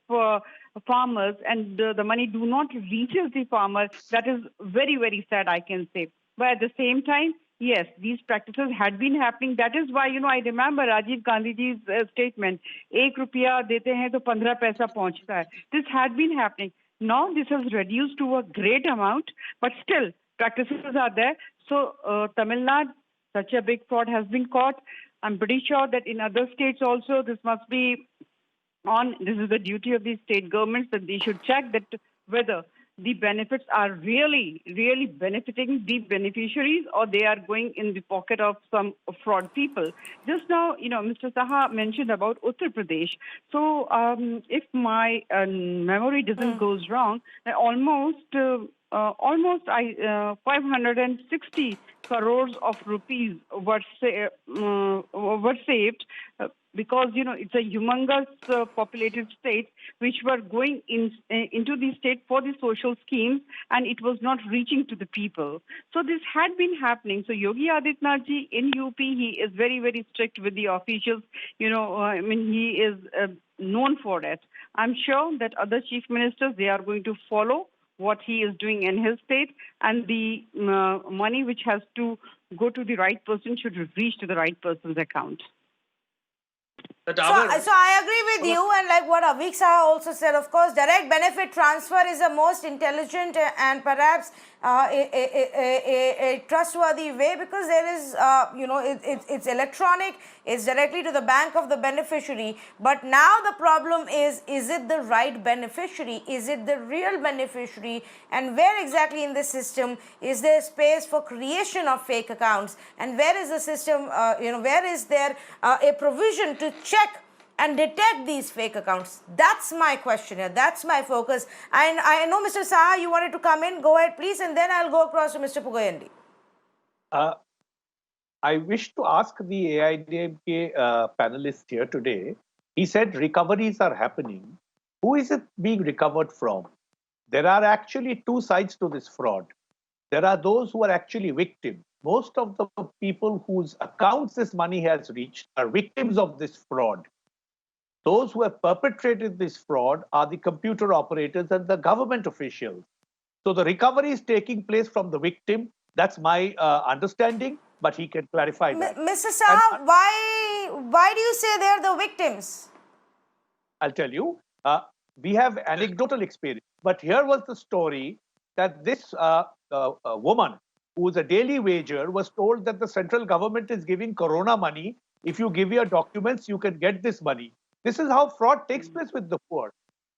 farmers and the money do not reaches the farmer, that is very, very sad, I can say. But at the same time, yes, these practices had been happening. That is why, I remember Rajiv Gandhi's statement, "1 rupaya dete hain to 15 paisa pahunchta hai." This had been happening. Now this has reduced to a great amount, but still practices are there. So Tamil Nadu, such a big fraud has been caught. I'm pretty sure that in other states also this must be on. This is the duty of the state governments that they should check that whether the benefits are really, really benefiting the beneficiaries or they are going in the pocket of some fraud people. Just now, Mr. Saha mentioned about Uttar Pradesh. So if my memory doesn't goes wrong, almost 560 crores of rupees were saved because, it's a humongous populated state which were going into the state for the social schemes, and it was not reaching to the people. So this had been happening. So Yogi Adityanath ji in UP, he is very, very strict with the officials. He is known for it. I'm sure that other chief ministers, they are going to follow what he is doing in his state, and the money which has to go to the right person should reach to the right person's account. So I agree with you, and like what Avik Saha also said, of course, direct benefit transfer is the most intelligent and perhaps a trustworthy way, because there is, it's electronic, it's directly to the bank of the beneficiary. But now the problem is it the right beneficiary? Is it the real beneficiary? And where exactly in this system is there space for creation of fake accounts? And where is the system, where is there a provision to check and detect these fake accounts? That's my question here. That's my focus. And I know, Mr. Saha, you wanted to come in. Go ahead, please, and then I'll go across to Mr. Pugayendi. I wish to ask the AIDMK panelist here today. He said recoveries are happening. Who is it being recovered from? There are actually two sides to this fraud. There are those who are actually victims. Most of the people whose accounts this money has reached are victims of this fraud. Those who have perpetrated this fraud are the computer operators and the government officials. So the recovery is taking place from the victim. That's my understanding, but he can clarify that. Mr. Saha, why do you say they're the victims? I'll tell you. We have anecdotal experience, but here was the story that this woman, who is a daily wager, was told that the central government is giving corona money. If you give your documents, you can get this money. This is how fraud takes place with the poor.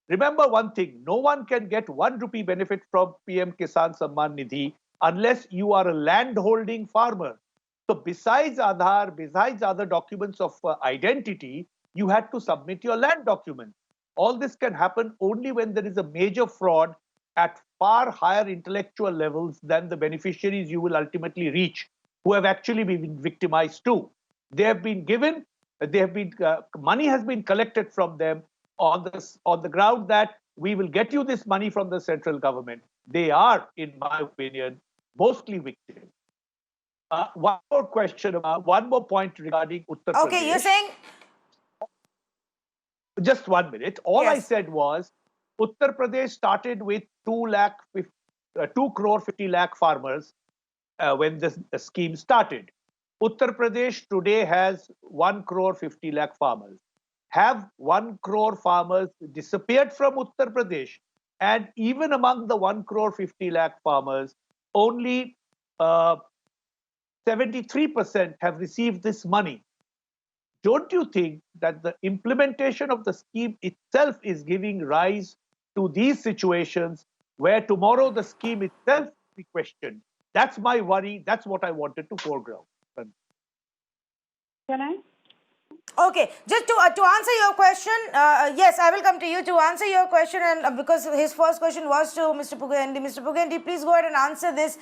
Remember one thing, no one can get 1 rupee benefit from PM Kisan Samman Nidhi unless you are a land-holding farmer. So besides Aadhaar, besides other documents of identity, you had to submit your land documents. All this can happen only when there is a major fraud at far higher intellectual levels than the beneficiaries you will ultimately reach, who have actually been victimized too. They have been given, money has been collected from them on the ground that we will get you this money from the central government. They are, in my opinion, mostly victims. One more question, one more point regarding Uttar Pradesh. Okay, you're saying? Just 1 minute. All I said was Uttar Pradesh started with 2 crore 50 lakh farmers when the scheme started. Uttar Pradesh today has 1 crore 50 lakh farmers. Have 1 crore farmers disappeared from Uttar Pradesh? And even among the 1 crore 50 lakh farmers, only 73% have received this money. Don't you think that the implementation of the scheme itself is giving rise to these situations where tomorrow the scheme itself will be questioned? That's my worry. That's what I wanted to foreground. Can I? Okay, just to answer your question, yes, I will come to you to answer your question, and because his first question was to Mr. Pugayendi. Mr. Pugayendi, please go ahead and answer this,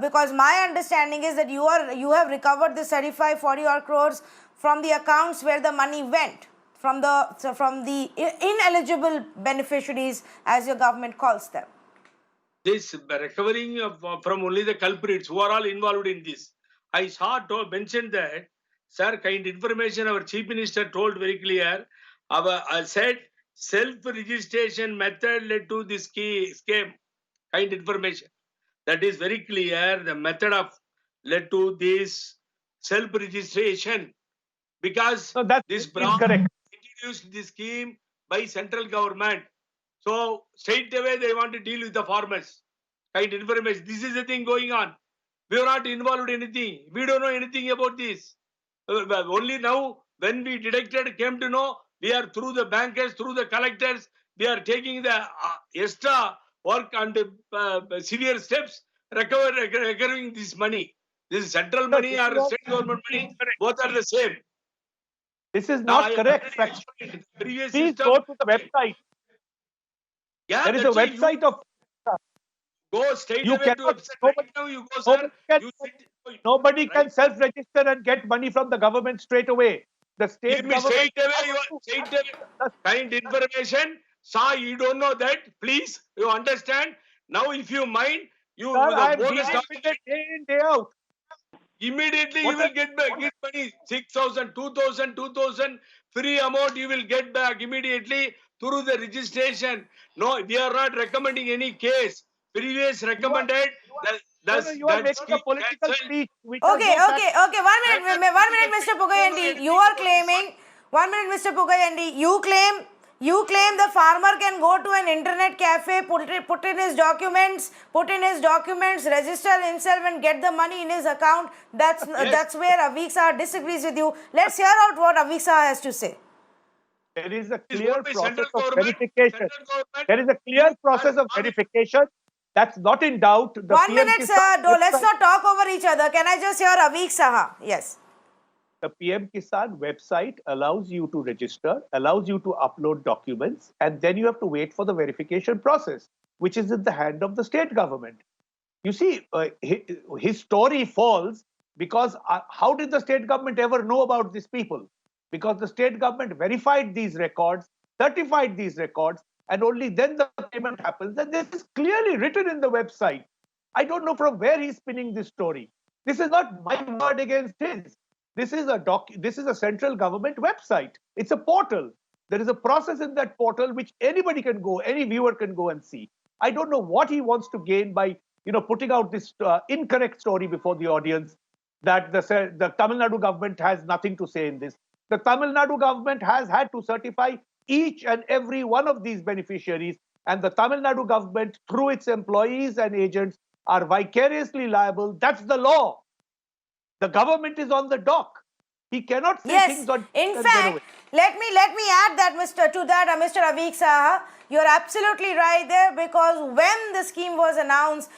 because my understanding is that you have recovered this 35-40 odd crores from the accounts where the money went, from the ineligible beneficiaries, as your government calls them. This recovering from only the culprits who are all involved in this. I saw mentioned that, sir, kind information our Chief Minister told very clear. Said self-registration method led to this scheme. Kind information. That is very clear. The method of led to this self-registration, because this branch introduced this scheme by central government. So straight away they want to deal with the farmers. Kind information. This is the thing going on. We are not involved in anything. We don't know anything about this. Only now, when we detected, came to know, we are through the bankers, through the collectors, we are taking the extra work and severe steps, recovering this money. This is central money or state government money, both are the same. This is not correct. Please go to the website. Yeah, there is a website of. Go straight away to website. Right now you go, sir. Nobody can self-register and get money from the government straight away. The state Give me government. Straight away, kind information. Sir, you don't know that. Please, you understand. Now, if you mind, you. Sir, I am dealing with it day in, day out. Immediately you will get back money. 6,000, 2,000, free amount you will get back immediately through the registration. No, we are not recommending any case. Previous recommended. You are making a political speech. Okay. 1 minute, Mr. Pugayendi. You are claiming. 1 minute, Mr. Pugayendi. You claim You claim the farmer can go to an internet cafe, put in his documents, register himself and get the money in his account. That's where Avik Saha disagrees with you. Let's hear out what Avik Saha has to say. There is a It's clear owned by process central of government. verification. Central government. There is a clear process of verification. That's not in doubt. The 1 PM minute, sir. Kisan Let's website- not talk over each other. Can I just hear Avik Saha? Yes. The PM Kisan website allows you to register, allows you to upload documents, and then you have to wait for the verification process, which is in the hand of the state government. You see, his story falls because how did the state government ever know about these people? Because the state government verified these records, certified these records, and only then the payment happens. And this is clearly written in the website. I don't know from where he's spinning this story. This is not my word against his. This is a central government website. It's a portal. There is a process in that portal which anybody can go, any viewer can go and see. I don't know what he wants to gain by putting out this incorrect story before the audience that the Tamil Nadu government has nothing to say in this. The Tamil Nadu government has had to certify each and every one of these beneficiaries, and the Tamil Nadu government, through its employees and agents, are vicariously liable. That's the law. The government is on the dock. He cannot say things on. In fact, let me add that, Mr. Avik Saha, you're absolutely right there, because when the scheme was announced,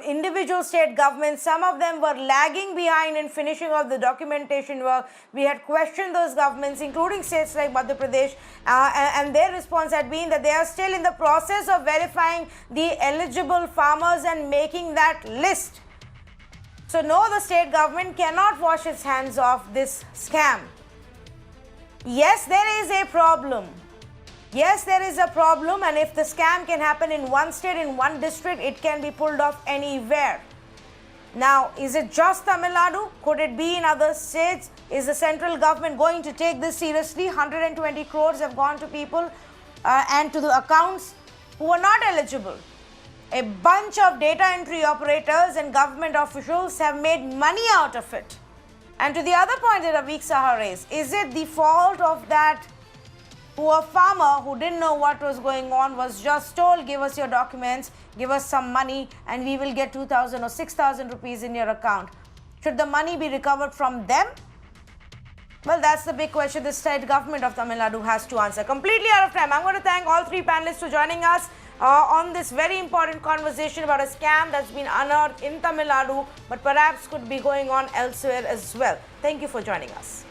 individual state governments, some of them were lagging behind in finishing off the documentation work. We had questioned those governments, including states like Madhya Pradesh, and their response had been that they are still in the process of verifying the eligible farmers and making that list. So no, the state government cannot wash its hands off this scam. Yes, there is a problem. Yes, there is a problem, and if the scam can happen in one state, in one district, it can be pulled off anywhere. Now, is it just Tamil Nadu? Could it be in other states? Is the central government going to take this seriously? 120 crores have gone to people and to the accounts who are not eligible. A bunch of data entry operators and government officials have made money out of it. And to the other point that Avik Saha raised, is it the fault of that poor farmer who didn't know what was going on, was just told, give us your documents, give us some money, and we will get 2,000 or 6,000 rupees in your account? Should the money be recovered from them? Well, that's the big question the state government of Tamil Nadu has to answer. Completely out of time. I'm going to thank all three panelists for joining us on this very important conversation about a scam that's been unearthed in Tamil Nadu, but perhaps could be going on elsewhere as well. Thank you for joining us.